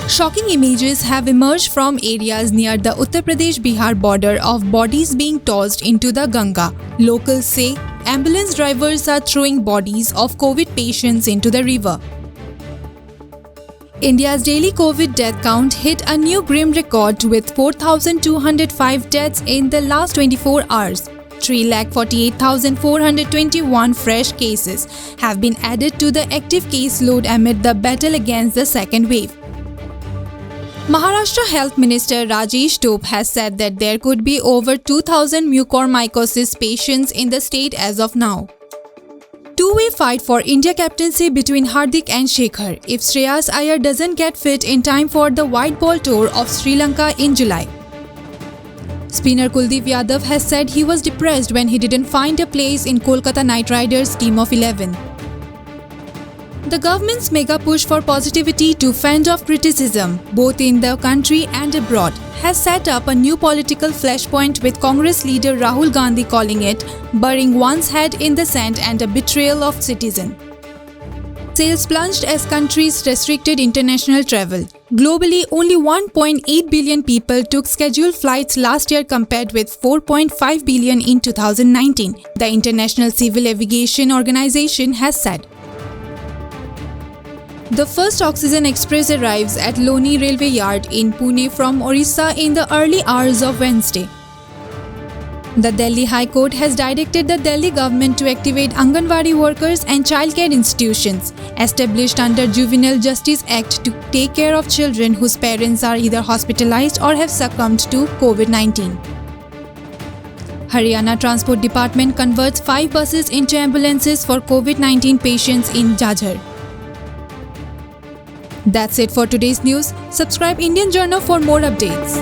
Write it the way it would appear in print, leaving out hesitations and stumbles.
Shocking images have emerged from areas near the Uttar Pradesh-Bihar border of bodies being tossed into the Ganga. Locals say ambulance drivers are throwing bodies of COVID patients into the river. India's daily COVID death count hit a new grim record with 4,205 deaths in the last 24 hours. 3,48,421 fresh cases have been added to the active caseload amid the battle against the second wave. Maharashtra Health Minister Rajesh Tope has said that there could be over 2,000 mucormycosis patients in the state as of now. Two-way fight for India captaincy between Hardik and Shekhar if Shreyas Iyer doesn't get fit in time for the white ball tour of Sri Lanka in July. Spinner Kuldeep Yadav has said he was depressed when he didn't find a place in Kolkata Knight Riders' team of 11. The government's mega push for positivity to fend off criticism, both in the country and abroad, has set up a new political flashpoint with Congress leader Rahul Gandhi calling it burying one's head in the sand and a betrayal of citizen. Sales plunged as countries restricted international travel. Globally, only 1.8 billion people took scheduled flights last year compared with 4.5 billion in 2019, the International Civil Aviation Organization has said. The first Oxygen Express arrives at Loni Railway Yard in Pune from Orissa in the early hours of Wednesday. The Delhi High Court has directed the Delhi government to activate Anganwadi workers and childcare institutions established under Juvenile Justice Act to take care of children whose parents are either hospitalized or have succumbed to COVID-19. Haryana Transport Department converts 5 buses into ambulances for COVID-19 patients in Jajhar. That's it for today's news. Subscribe Indian Journal for more updates.